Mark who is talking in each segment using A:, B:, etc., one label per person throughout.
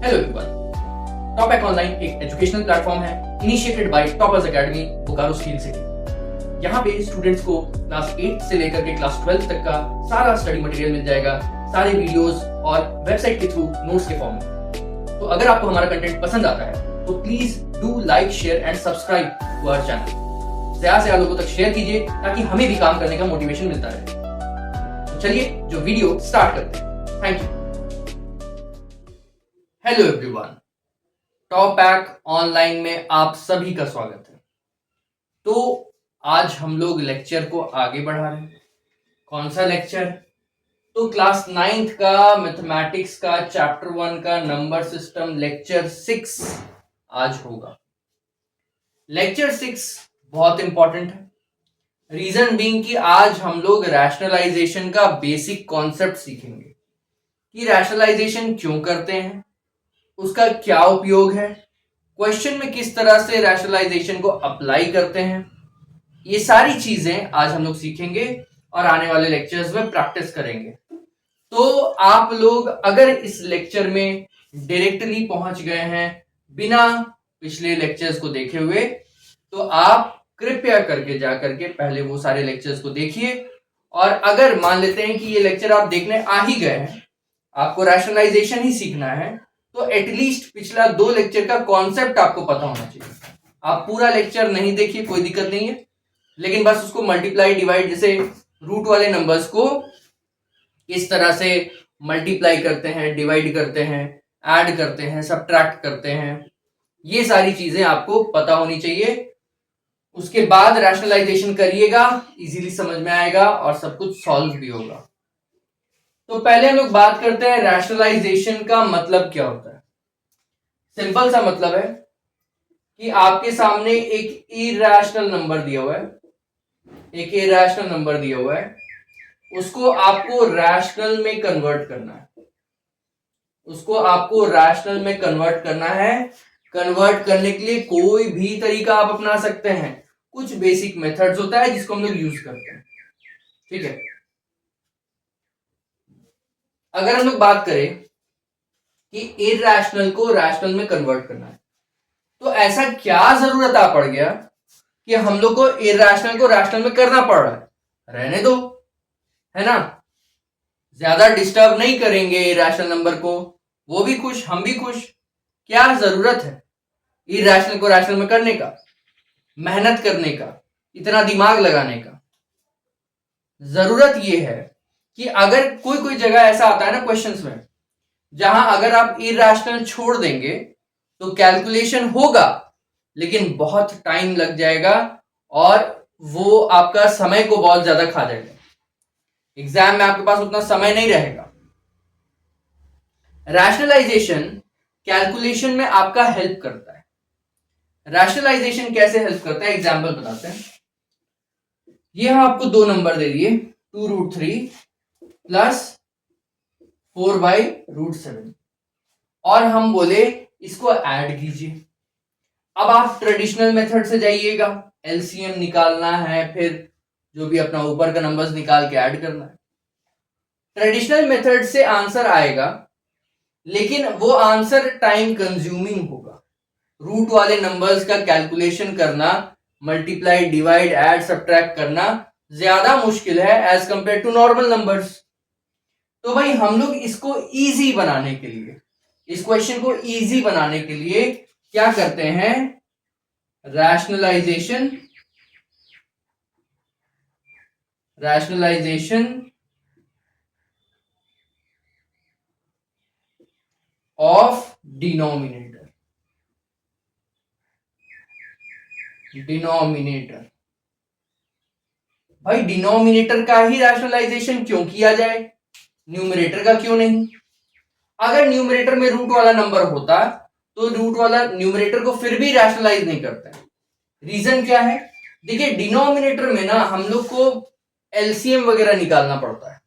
A: Hello everyone, टॉपैक online एक educational platform है initiated by toppers academy Bokaro skill city. यहाँ पे स्टूडेंट्स को क्लास 8 से लेकर के क्लास 12 तक का सारा स्टडी मटेरियल मिल जाएगा, सारे वीडियोस और वेबसाइट के थ्रू नोट्स के फॉर्म में। तो अगर आपको हमारा कंटेंट पसंद आता है तो please do like, share and subscribe to our channel. ज्यादा से ज्यादा लोगों तक शेयर कीजिए ताकि हमें भी काम करने का मोटिवेशन मिलता रहे। तो चलिए जो वीडियो स्टार्ट करते हैं। Thank you. हेलो एवरीवन, टॉपैक ऑनलाइन में आप सभी का स्वागत है। तो आज हम लोग लेक्चर को आगे बढ़ा रहे हैं। कौन सा लेक्चर? तो क्लास 9th का मैथमेटिक्स का चैप्टर 1 का नंबर सिस्टम लेक्चर 6 आज होगा। लेक्चर 6 बहुत इंपॉर्टेंट है, रीजन बीइंग कि आज हम लोग रैशनलाइजेशन का बेसिक कॉन्सेप्ट सीखेंगे कि रैशनलाइजेशन क्यों करते हैं, उसका क्या उपयोग है, क्वेश्चन में किस तरह से रैशनलाइजेशन को अप्लाई करते हैं। ये सारी चीजें आज हम लोग सीखेंगे और आने वाले लेक्चर्स में प्रैक्टिस करेंगे। तो आप लोग अगर इस लेक्चर में डायरेक्टली पहुंच गए हैं बिना पिछले लेक्चर्स को देखे हुए, तो आप कृपया करके जाकर के पहले वो सारे लेक्चर्स को देखिए। और अगर मान लेते हैं कि ये लेक्चर आप देखने आ ही गए हैं, आपको रैशनलाइजेशन ही सीखना है, तो एटलीस्ट पिछला 2 लेक्चर का कॉन्सेप्ट आपको पता होना चाहिए। आप पूरा लेक्चर नहीं देखिए, कोई दिक्कत नहीं है, लेकिन बस उसको मल्टीप्लाई डिवाइड, जैसे रूट वाले नंबर्स को किस तरह से मल्टीप्लाई करते हैं, डिवाइड करते हैं, ऐड करते हैं, सब्ट्रैक्ट करते हैं, ये सारी चीजें आपको पता होनी चाहिए। उसके बाद रैशनलाइजेशन करिएगा, इजीली समझ में आएगा और सब कुछ सॉल्व भी होगा। तो पहले हम लोग बात करते हैं रैशनलाइजेशन का मतलब क्या होता है। सिंपल सा मतलब है कि आपके सामने एक इरैशनल नंबर दिया हुआ है, एक इरैशनल नंबर दिया हुआ है, उसको आपको रैशनल में कन्वर्ट करना है, उसको आपको रैशनल में कन्वर्ट करना है। कन्वर्ट करने के लिए कोई भी तरीका आप अपना सकते हैं, कुछ बेसिक मेथड्स होता है जिसको हम लोग यूज करते हैं, ठीक है। अगर हम लोग बात करें कि इरैशनल को रैशनल में कन्वर्ट करना है, तो ऐसा क्या जरूरत आ पड़ गया कि हम लोग को इरैशनल को रैशनल में करना पड़ रहा है? रहने दो, है ना, ज्यादा डिस्टर्ब नहीं करेंगे इरैशनल नंबर को, वो भी खुश, हम भी खुश। क्या जरूरत है इरैशनल को रैशनल में करने का, मेहनत करने का, इतना दिमाग लगाने का? जरूरत यह है कि अगर कोई कोई जगह ऐसा आता है ना क्वेश्चंस में, जहां अगर आप इरैशनल छोड़ देंगे तो कैलकुलेशन होगा लेकिन बहुत टाइम लग जाएगा और वो आपका समय को बहुत ज्यादा खा जाएगा। एग्जाम में आपके पास उतना समय नहीं रहेगा। रैशनलाइजेशन कैलकुलेशन में आपका हेल्प करता है। रैशनलाइजेशन कैसे हेल्प करता है, एग्जाम्पल बताते हैं। ये हम आपको 2 नंबर दे दिए, 2√3 प्लस 4/√7, और हम बोले इसको ऐड कीजिए। अब आप ट्रेडिशनल मेथड से जाइएगा, एलसीएम निकालना है, फिर जो भी अपना ऊपर का नंबर्स निकाल के ऐड करना है। ट्रेडिशनल मेथड से आंसर आएगा, लेकिन वो आंसर टाइम कंज्यूमिंग होगा। रूट वाले नंबर्स का कैलकुलेशन करना, मल्टीप्लाई, डिवाइड, ऐड, सब्ट्रैक्ट करना ज्यादा मुश्किल है as compare to normal numbers. तो भाई हम लोग इसको इजी बनाने के लिए, इस क्वेश्चन को इजी बनाने के लिए क्या करते हैं, रैशनलाइजेशन ऑफ डिनोमिनेटर। भाई डिनोमिनेटर का ही रैशनलाइजेशन क्यों किया जाए, न्यूमरेटर का क्यों नहीं? अगर न्यूमरेटर में रूट वाला नंबर होता तो रूट वाला न्यूमरेटर को फिर भी रैशनलाइज नहीं करता है। रीजन क्या है? देखिए, डिनोमिनेटर में ना हम लोग को एलसीएम वगैरह निकालना पड़ता है,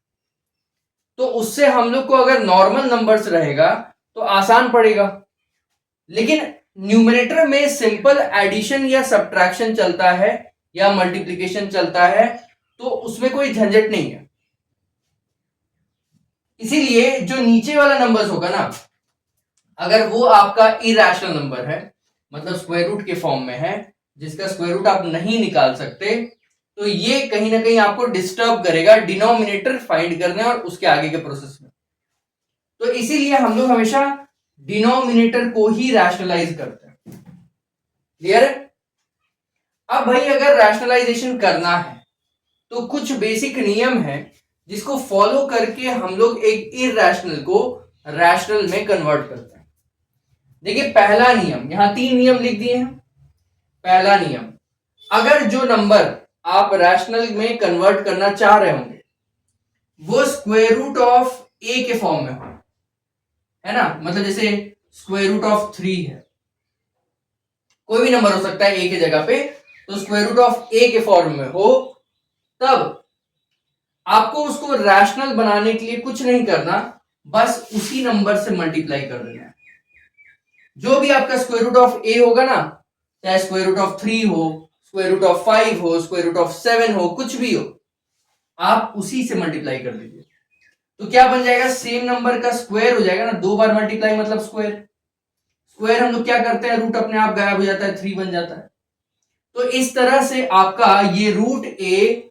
A: तो उससे हम लोग को अगर नॉर्मल नंबर्स रहेगा तो आसान पड़ेगा। लेकिन न्यूमरेटर में सिंपल एडिशन या सब्ट्रैक्शन चलता है या मल्टीप्लिकेशन चलता है, तो उसमें कोई झंझट नहीं है। इसीलिए जो नीचे वाला नंबर्स होगा ना, अगर वो आपका इरैशनल नंबर है, मतलब स्क्वायर रूट के फॉर्म में है, जिसका स्क्वायर रूट आप नहीं निकाल सकते, तो ये कहीं ना कहीं आपको डिस्टर्ब करेगा डिनोमिनेटर फाइंड करने और उसके आगे के प्रोसेस में। तो इसीलिए हम लोग हमेशा डिनोमिनेटर को ही रैशनलाइज करते हैं। क्लियर है? अब भाई अगर रैशनलाइजेशन करना है तो कुछ बेसिक नियम है जिसको फॉलो करके हम लोग एक इरैशनल को रैशनल में कन्वर्ट करते हैं। देखिए पहला नियम, यहां 3 नियम लिख दिए हैं। पहला नियम, अगर जो नंबर आप रैशनल में कन्वर्ट करना चाह रहे होंगे वो स्क्वायर रूट ऑफ ए के फॉर्म में हो, है ना, मतलब जैसे स्क्वायर रूट ऑफ 3 है, कोई भी नंबर हो सकता है ए की जगह पे, तो स्क्वायर रूट ऑफ ए के फॉर्म में हो, तब आपको उसको रैशनल बनाने के लिए कुछ नहीं करना, बस उसी नंबर से मल्टीप्लाई कर देना है। जो भी आपका स्क्वायर रूट ऑफ ए होगा ना, चाहे स्क्वायर रूट ऑफ 3 हो, स्क्वायर रूट ऑफ 5 हो, स्क्वायर रूट ऑफ 7 हो, कुछ भी हो, आप उसी से मल्टीप्लाई कर दीजिए। तो क्या बन जाएगा, सेम नंबर का स्क्वायर हो जाएगा ना, 2 बार मल्टीप्लाई मतलब स्क्वायर। स्क्वायर हम लोग क्या करते हैं, रूट अपने आप गायब हो जाता है, 3 बन जाता है। तो इस तरह से आपका ये रूट ए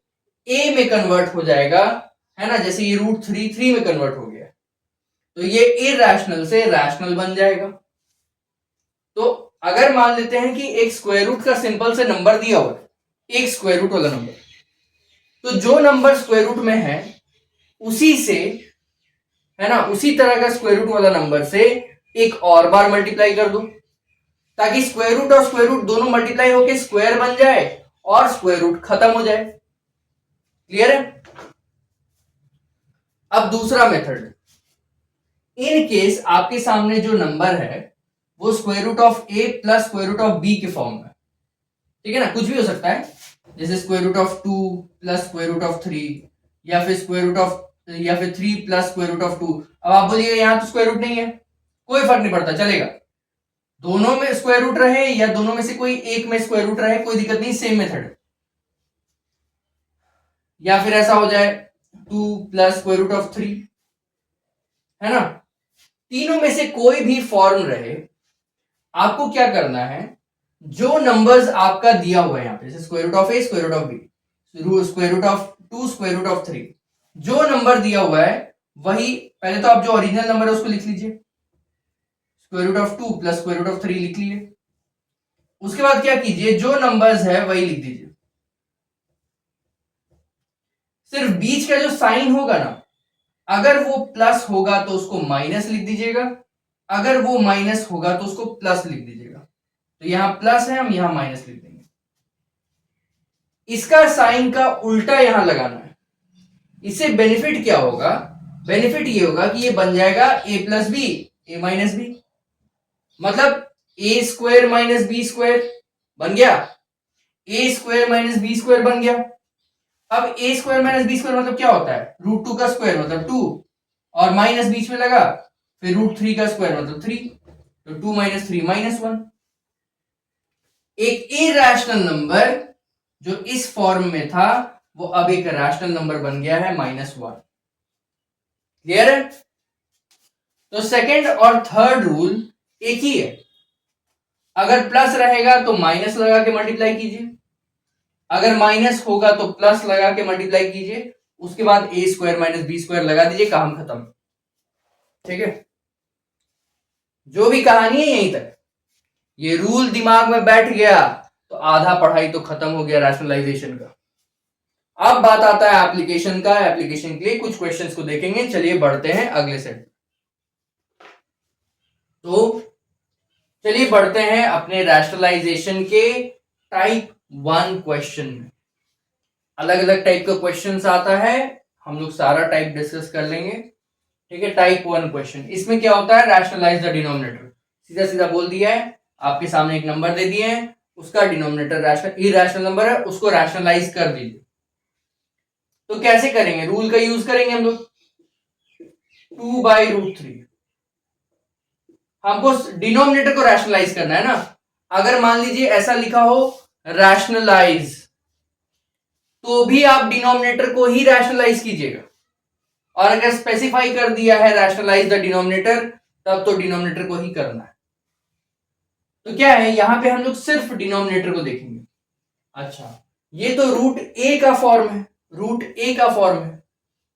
A: में कन्वर्ट हो जाएगा, है ना, जैसे ये रूट 3 में कन्वर्ट हो गया, तो ये इरैशनल से रैशनल बन जाएगा। तो अगर मान लेते हैं कि एक स्क्वायर रूट का सिंपल से नंबर दिया हुआ है, एक स्क्वायर रूट वाला नंबर, तो जो नंबर स्क्वायर रूट में है उसी से, है ना, उसी तरह का स्क्वायर रूट वाला नंबर से एक और बार मल्टीप्लाई कर दो, ताकि स्क्वायर रूट और स्क्वायर रूट दोनों मल्टीप्लाई होके स्क्वायर बन जाए और स्क्वायर रूट खत्म हो जाए। क्लियर है? अब दूसरा मेथड, इन केस आपके सामने जो नंबर है वो square root of A plus square root of B के फॉर्म में, ठीक है ना, कुछ भी हो सकता है, जैसे square root of 2 plus square root of 3, या फिर स्क्वायर रूट ऑफ, या फिर 3 प्लस स्क्वायर रूट ऑफ 2। अब आप बोलिएगा यहां तो स्क्वायर रूट नहीं है, कोई फर्क नहीं पड़ता, चलेगा, दोनों में स्क्वायर रूट रहे या दोनों में से कोई एक में स्क्वायर रूट रहे, कोई दिक्कत नहीं, सेम मेथड। या फिर ऐसा हो जाए 2 प्लस स्क्वायर रूट ऑफ 3, है ना, तीनों में से कोई भी फॉर्म रहे, आपको क्या करना है, जो नंबर्स आपका दिया हुआ है यहां पे, जैसे square root of A, square root of B, square root of 2, square root of 3, जो नंबर दिया हुआ है वही, पहले तो आप जो ओरिजिनल नंबर है उसको लिख लीजिए, square root of 2 plus square root of 3 लिख लीजिए। उसके बाद क्या कीजिए, जो नंबर्स है वही लिख दीजिए, सिर्फ बीच का जो साइन होगा ना, अगर वो प्लस होगा तो उसको माइनस लिख दीजिएगा, अगर वो माइनस होगा तो उसको प्लस लिख दीजिएगा। तो यहां प्लस है, हम यहां माइनस लिख देंगे, इसका साइन का उल्टा यहां लगाना है। इससे बेनिफिट क्या होगा, बेनिफिट ये होगा कि ये बन जाएगा ए plus B, A minus B, मतलब ए स्क्वायर माइनस बी स्क्वायर बन गया, ए स्क्वायर माइनस बी स्क्वायर बन गया। अब ए स्क्वायर माइनस बी स्क्वायर मतलब क्या होता है, रूट 2 का स्क्वायर मतलब 2, और माइनस बीच में लगा, फिर रूट 3 का स्क्वायर मतलब 3, तो 2 माइनस 3 माइनस 1। एक इरैशनल नंबर जो इस फॉर्म में था वो अब एक रैशनल नंबर बन गया है -1। क्लियर है? तो सेकंड और थर्ड रूल एक ही है, अगर प्लस रहेगा तो माइनस लगा के मल्टीप्लाई कीजिए, अगर माइनस होगा तो प्लस लगा के मल्टीप्लाई कीजिए, उसके बाद ए स्क्वायर माइनस बी स्क्वायर लगा दीजिए, काम खत्म। ठीक है, जो भी कहानी है यहीं तक, ये रूल दिमाग में बैठ गया तो आधा पढ़ाई तो खत्म हो गया रैशनलाइजेशन का। अब बात आता है एप्लीकेशन का, एप्लीकेशन के लिए कुछ क्वेश्चंस को देखेंगे। चलिए बढ़ते हैं अगले सेट। तो चलिए बढ़ते हैं अपने रैशनलाइजेशन के टाइप 1 क्वेश्चन में। अलग अलग टाइप का क्वेश्चंस आता है, हम लोग सारा टाइप डिस्कस कर लेंगे। ठीक है, टाइप 1 क्वेश्चन, इसमें क्या होता है, रैशनलाइज द डिनोमिनेटर। सीधा सीधा बोल दिया है, आपके सामने एक नंबर दे दिए हैं, उसका डिनोमिनेटर रैशनल इरैशनल नंबर है, उसको रैशनलाइज कर दीजिए। तो कैसे करेंगे, रूल का यूज करेंगे हम लोग, 2/√3। हमको डिनोमिनेटर को रैशनलाइज करना है ना। अगर मान लीजिए ऐसा लिखा हो रैशनलाइज, तो भी आप डिनोमिनेटर को ही रैशनलाइज कीजिएगा, और अगर स्पेसिफाई कर दिया है रैशनलाइज द डिनोमिनेटर, तब तो डिनोमिनेटर को ही करना है। तो क्या है, यहां पे हम लोग सिर्फ डिनोमिनेटर को देखेंगे। अच्छा, ये तो रूट ए का फॉर्म है, रूट ए का फॉर्म है।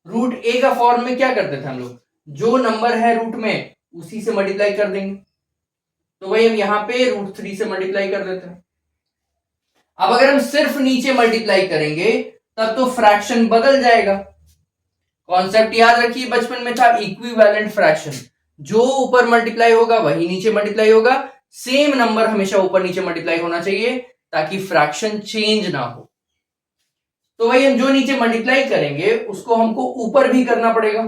A: रूट ए का फॉर्म में क्या करते थे हम लोग, जो नंबर है रूट में उसी से मल्टीप्लाई कर देंगे। तो भाई हम यहां पे रूट 3 से मल्टीप्लाई कर देते हैं। अब अगर हम सिर्फ नीचे मल्टीप्लाई करेंगे तब तो फ्रैक्शन बदल जाएगा। कॉन्सेप्ट याद रखिए, बचपन में था इक्विवेलेंट फ्रैक्शन, जो ऊपर मल्टीप्लाई होगा वही नीचे मल्टीप्लाई होगा। सेम नंबर हमेशा ऊपर नीचे मल्टीप्लाई होना चाहिए ताकि फ्रैक्शन चेंज ना हो। तो भाई हम जो नीचे मल्टीप्लाई करेंगे उसको हमको ऊपर भी करना पड़ेगा।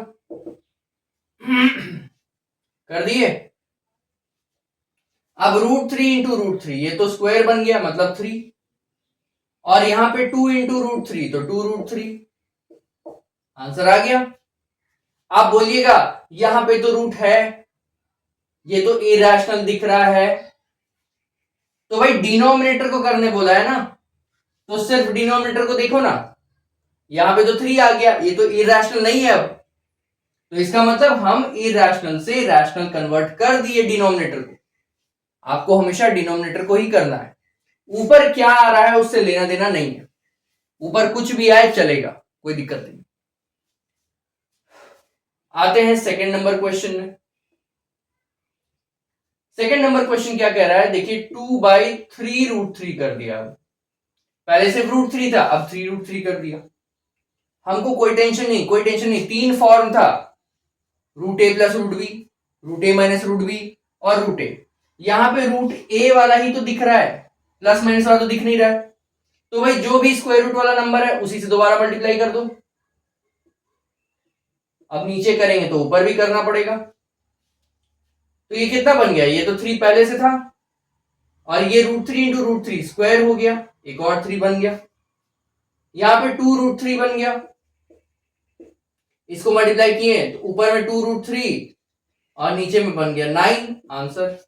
A: कर दिए। अब रूट 3 इंटू रूट 3, ये तो स्क्वायर बन गया मतलब 3, और यहां पे 2 इंटू रूट 3 तो 2√3, आंसर आ गया। आप बोलिएगा यहां पे तो रूट है, ये तो इरेशनल दिख रहा है। तो भाई डिनोमिनेटर को करने बोला है ना, तो सिर्फ डिनोमिनेटर को देखो ना, यहां पे तो 3 आ गया, ये तो इरेशनल नहीं है अब। तो इसका मतलब हम इरेशनल से रैशनल कन्वर्ट कर दिए डिनोमिनेटर को। आपको हमेशा डिनोमिनेटर को ही करना है, ऊपर क्या आ रहा है उससे लेना देना नहीं है। ऊपर कुछ भी आए चलेगा, कोई दिक्कत नहीं। आते हैं सेकंड नंबर क्वेश्चन में। सेकंड नंबर क्वेश्चन क्या कह रहा है, देखिए 2/3√3 कर दिया। पहले सिर्फ रूट 3 था, अब 3√3 कर दिया। हमको कोई टेंशन नहीं, कोई टेंशन नहीं। 3 फॉर्म था, रूट ए प्लस रूट बी, रूट ए माइनस रूट बी और रूट ए। यहां पे रूट ए वाला ही तो दिख रहा है, प्लस माइनस वाला तो दिख नहीं रहा है। तो भाई जो भी स्क्वायर रूट वाला नंबर है उसी से दोबारा मल्टीप्लाई कर दो। अब नीचे करेंगे तो ऊपर भी करना पड़ेगा। तो ये कितना बन गया, ये तो 3 पहले से था, और ये रूट 3 इंटू रूट 3 स्क्वायर हो गया, एक और 3 बन गया। यहां पे 2√3 बन गया, इसको मल्टीप्लाई किए तो ऊपर में 2√3 और नीचे में बन गया 9, आंसर।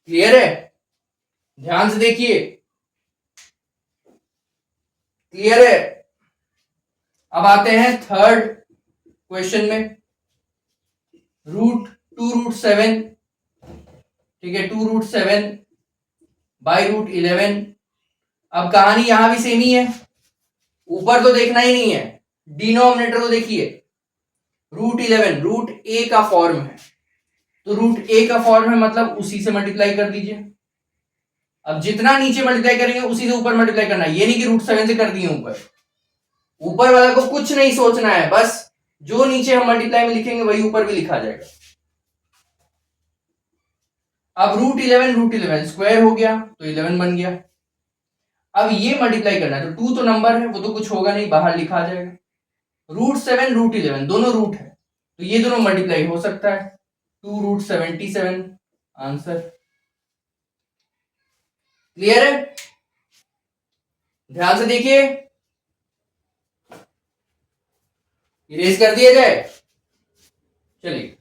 A: क्लियर है, ध्यान से देखिए, क्लियर है। अब आते हैं थर्ड क्वेश्चन में, रूट 2√7, ठीक है, 2√7/√11। अब कहानी यहां भी सेम ही है, ऊपर तो देखना ही नहीं है, डिनोमिनेटर को देखिए। रूट 11 रूट ए का फॉर्म है, तो रूट ए का फॉर्म है मतलब उसी से मल्टीप्लाई कर दीजिए। अब जितना नीचे मल्टीप्लाई करेंगे उसी से ऊपर मल्टीप्लाई करना है, ये नहीं कि रूट 7 से कर दिए ऊपर। ऊपर वाला को कुछ नहीं सोचना है, बस जो नीचे हम मल्टीप्लाई में लिखेंगे वही ऊपर भी लिखा जाएगा। अब रूट 11 स्क्वायर हो गया तो 11 बन गया। अब ये मल्टीप्लाई करना है, तो 2 तो नंबर है, वो तो कुछ होगा नहीं, बाहर लिखा जाएगा। रूट 7 रूट 11 दोनों रूट है, तो ये दोनों मल्टीप्लाई हो सकता है, 2√77, आंसर। क्लियर है, ध्यान से देखिए, इरेज कर दिया जाए। चलिए,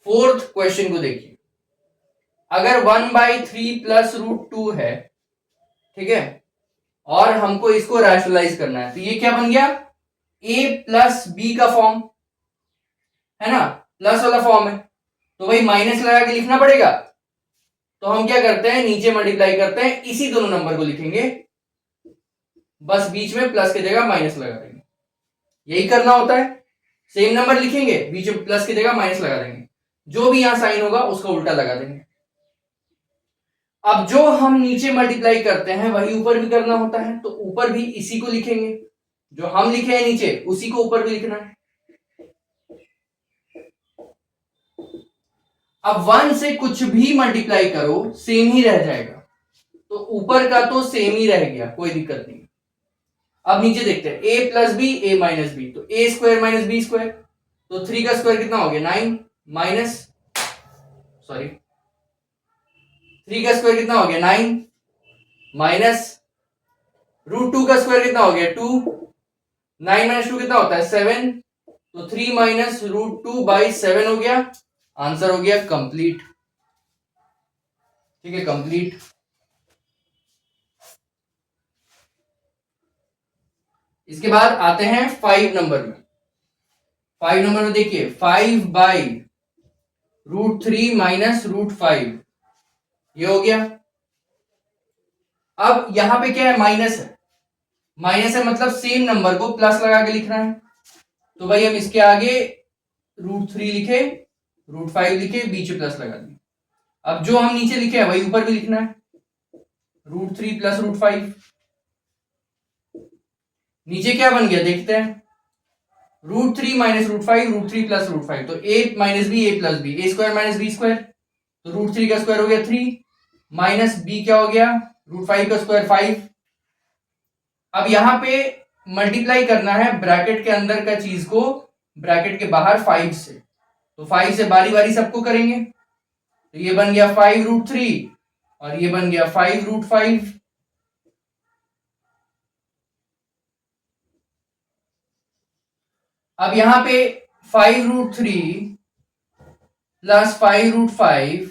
A: फोर्थ क्वेश्चन को देखिए। अगर 1/3 प्लस रूट 2 है, ठीक है, और हमको इसको रैशनलाइज करना है, तो ये क्या बन गया, a प्लस बी का फॉर्म है ना, प्लस वाला फॉर्म है, तो भाई माइनस लगा के लिखना पड़ेगा। तो हम क्या करते हैं, नीचे मल्टीप्लाई करते हैं, इसी दोनों नंबर को लिखेंगे, बस बीच में प्लस की जगह माइनस लगा देंगे, यही करना होता है। सेम नंबर लिखेंगे, बीच में प्लस की जगह माइनस लगा देंगे, जो भी यहां साइन होगा उसका उल्टा लगा देंगे। अब जो हम नीचे मल्टीप्लाई करते हैं वही ऊपर भी करना होता है, तो ऊपर भी इसी को लिखेंगे, जो हम लिखे हैं नीचे उसी को ऊपर भी लिखना है। अब 1 से कुछ भी मल्टीप्लाई करो सेम ही रह जाएगा, तो ऊपर का तो सेम ही रह गया, कोई दिक्कत नहीं। अब नीचे देखते हैं, a plus B a minus B, तो a square minus B square, तो 3 का स्क्वायर कितना हो गया 9, माइनस सॉरी 3 का स्क्वायर कितना हो गया 9, माइनस रूट 2 का स्क्वायर कितना हो गया 2, 9 माइनस 2 कितना होता है 7, तो 3 माइनस रूट 2 बाई 7 हो गया, आंसर हो गया कंप्लीट। ठीक है, कंप्लीट। इसके बाद आते हैं 5 नंबर में। 5 नंबर में देखिए 5 बाई रूट 3 माइनस रूट 5, ये हो गया। अब यहां पे क्या है, माइनस है, माइनस है मतलब सेम नंबर को प्लस लगा के लिखना है। तो भाई हम इसके आगे रूट 3 लिखे, रूट 5 लिखे, बीच में प्लस लगा दिए। अब जो हम नीचे लिखे हैं वही ऊपर भी लिखना है, रूट 3 प्लस रूट 5। नीचे क्या बन गया देखते हैं, root 3 minus root 5, root 3 plus root 5, तो A minus B, A plus B, A square minus B square, तो रूट 3 का स्क्वायर हो गया 3, माइनस बी क्या हो गया रूट 5 का स्क्वायर 5। अब यहां पे मल्टीप्लाई करना है ब्रैकेट के अंदर का चीज को ब्रैकेट के बाहर 5 से, तो 5 से बारी बारी सबको करेंगे। तो ये बन गया 5 रूट 3 और ये बन गया 5 रूट 5। अब यहां पे 5 रूट 3 प्लस 5 रूट 5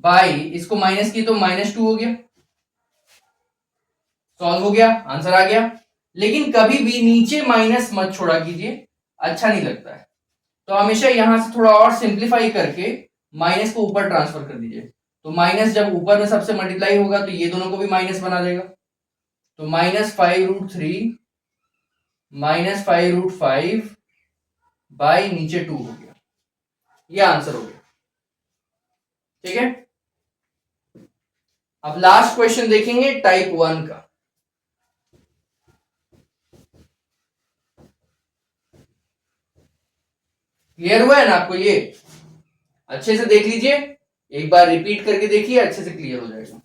A: बाई, इसको माइनस की तो -2 हो गया, सॉल्व हो गया, आंसर आ गया। लेकिन कभी भी नीचे माइनस मत छोड़ा कीजिए, अच्छा नहीं लगता है। तो हमेशा यहां से थोड़ा और सिंप्लीफाई करके माइनस को ऊपर ट्रांसफर कर दीजिए। तो माइनस जब ऊपर में सबसे मल्टीप्लाई होगा तो ये दोनों को भी माइनस बना देगा। तो -5√3 -5√5 बाई नीचे 2 हो गया, ये आंसर हो गया। ठीक है, अब लास्ट क्वेश्चन देखेंगे टाइप 1 का। क्लियर हुआ है ना आपको, ये अच्छे से देख लीजिए, एक बार रिपीट करके देखिए, अच्छे से क्लियर हो जाएगा।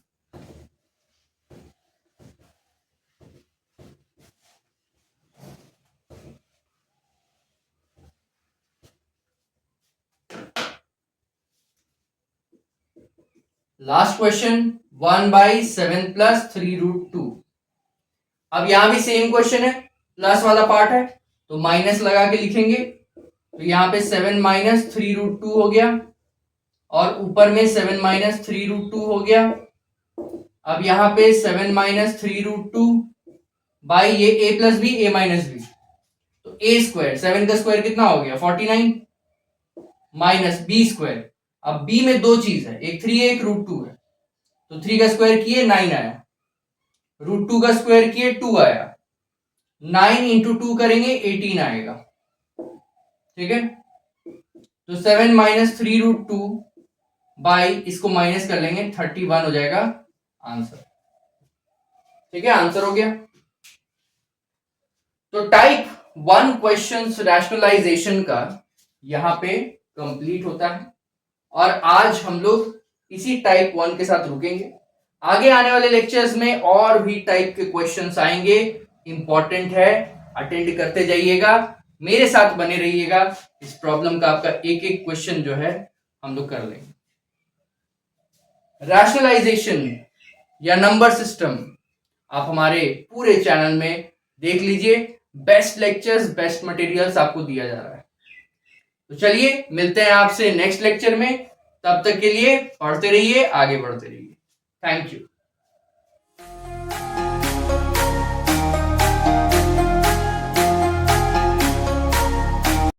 A: Last question 1/7 plus 3√2। अब यहां भी सेम क्वेश्चन है, प्लस वाला पार्ट है तो माइनस लगा के लिखेंगे। तो यहां पे 7 माइनस 3√2 हो गया और ऊपर में 7 माइनस 3√2 हो गया। अब यहां पे 7 माइनस 3√2 बाई ये a plus B, A minus B, तो ए स्क्वायर, 7 का स्क्वायर कितना हो गया 49 माइनस बी स्क्वायर। अब b में दो चीज है, एक 3 है एक √2 है, तो 3 का स्क्वायर किए 9 आया, √2 का स्क्वायर किए 2 आया, 9 इंटू 2 करेंगे 18 आएगा। ठीक है, तो 7 माइनस 3√2 बाई इसको माइनस कर लेंगे 31 हो जाएगा आंसर। ठीक है, आंसर हो गया। तो टाइप 1 क्वेश्चंस रैशनलाइजेशन का यहां पे कंप्लीट होता है और आज हम लोग इसी टाइप 1 के साथ रुकेंगे। आगे आने वाले लेक्चर्स में और भी टाइप के क्वेश्चंस आएंगे, इंपॉर्टेंट है, अटेंड करते जाइएगा, मेरे साथ बने रहिएगा। इस प्रॉब्लम का आपका एक एक क्वेश्चन जो है हम लोग कर लेंगे। रैशनलाइजेशन या नंबर सिस्टम आप हमारे पूरे चैनल में देख लीजिए, बेस्ट लेक्चर्स, बेस्ट मटेरियल्स आपको दिया जा रहा है। तो चलिए मिलते हैं आपसे नेक्स्ट लेक्चर में, तब तक के लिए पढ़ते रहिए, आगे बढ़ते रहिए। Thank you.